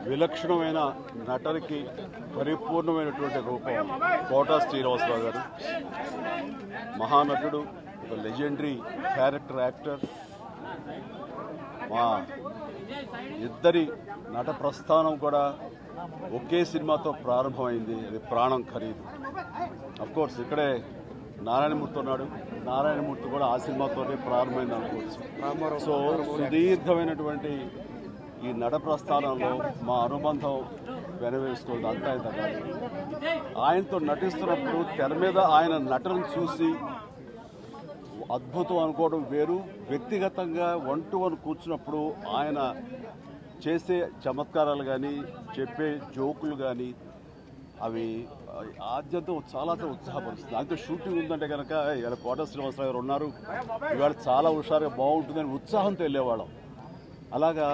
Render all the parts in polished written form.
విలక్షణమైన నటనకి పరిపూర్ణమైనటువంటి రూపం కోటా శ్రీనివాసరావు గారు. మహానటుడు, ఒక లెజెండరీ క్యారెక్టర్ యాక్టర్. మా ఇద్దరి నట ప్రస్థానం కూడా ఒకే సినిమాతో ప్రారంభమైంది. అది ప్రాణం ఖరీదు. అఫ్కోర్స్ ఇక్కడే నారాయణమూర్తి ఉన్నాడు. నారాయణమూర్తి కూడా ఆ సినిమాతోనే ప్రారంభమైంది అనుకోవచ్చు. సో సుదీర్ఘమైనటువంటి ఈ నట ప్రస్థానంలో మా అనుబంధం వెనవేసుకోవద్దు, అంతా ఇంత కాదు. ఆయనతో నటిస్తున్నప్పుడు తెర మీద ఆయన నటనను చూసి అద్భుతం అనుకోవడం వేరు. వ్యక్తిగతంగా 1-to-1 కూర్చున్నప్పుడు ఆయన చేసే చమత్కారాలు కానీ, చెప్పే జోకులు కానీ అవి ఆద్యంతం చాలా ఉత్సాహపరుస్తుంది. ఆయనతో షూటింగ్ ఉందంటే కనుక ఇలా కోట శ్రీనివాసరావు గారు ఉన్నారు, ఇవాళ చాలా హుషారుగా బాగుంటుందని ఉత్సాహంతో వెళ్ళేవాళ్ళం. అలాగా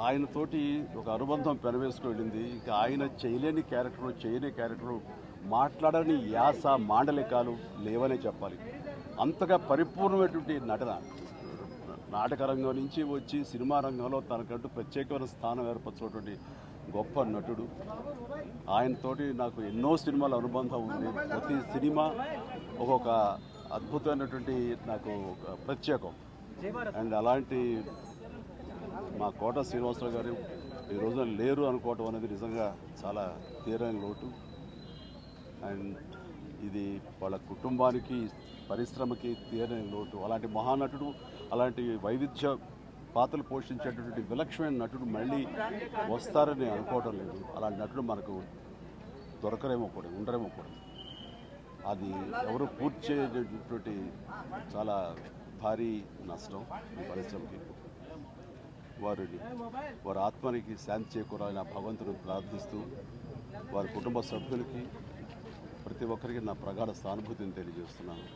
ఆయనతోటి ఒక అనుబంధం పెనవేసుకు వెళ్ళింది. ఇక ఆయన చేయలేని క్యారెక్టరు, చేయని క్యారెక్టరు, మాట్లాడని యాస, మాండలికాలు లేవనే చెప్పాలి. అంతగా పరిపూర్ణమైనటువంటి నటన. నాటక రంగం నుంచి వచ్చి సినిమా రంగంలో తనకంటూ ప్రత్యేకమైన స్థానం ఏర్పరచుకున్నటువంటి గొప్ప నటుడు. ఆయనతోటి నాకు ఎన్నో సినిమాల అనుబంధం ఉంది. ప్రతి సినిమా ఒక్కొక్క అద్భుతమైనటువంటి నాకు ప్రత్యేకం. అండ్ అలాంటి మా కోట శ్రీనివాసరావు గారు ఈ రోజున లేరు అనుకోవటం అనేది నిజంగా చాలా తీరని లోటు. అండ్ ఇది వాళ్ళ కుటుంబానికి, పరిశ్రమకి తీరని లోటు. అలాంటి మహానటుడు, అలాంటి వైవిధ్య పాత్రలు పోషించేటటువంటి విలక్షణమైన నటుడు మళ్ళీ వస్తారని అనుకోవటం లేదు. అలాంటి నటుడు మనకు దొరకరేమో కూడా, ఉండరేమో కూడా. అది ఎవరు పూర్తి చేయటువంటి చాలా భారీ నష్టం ఈ పరిశ్రమకి. వారి ఆత్మనికి శాంతి చేకూరాలని భగవంతుడు ప్రార్థిస్తూ, వారి కుటుంబ సభ్యులకి, ప్రతి ఒక్కరికి నా ప్రగాఢ సానుభూతిని తెలియజేస్తున్నాను.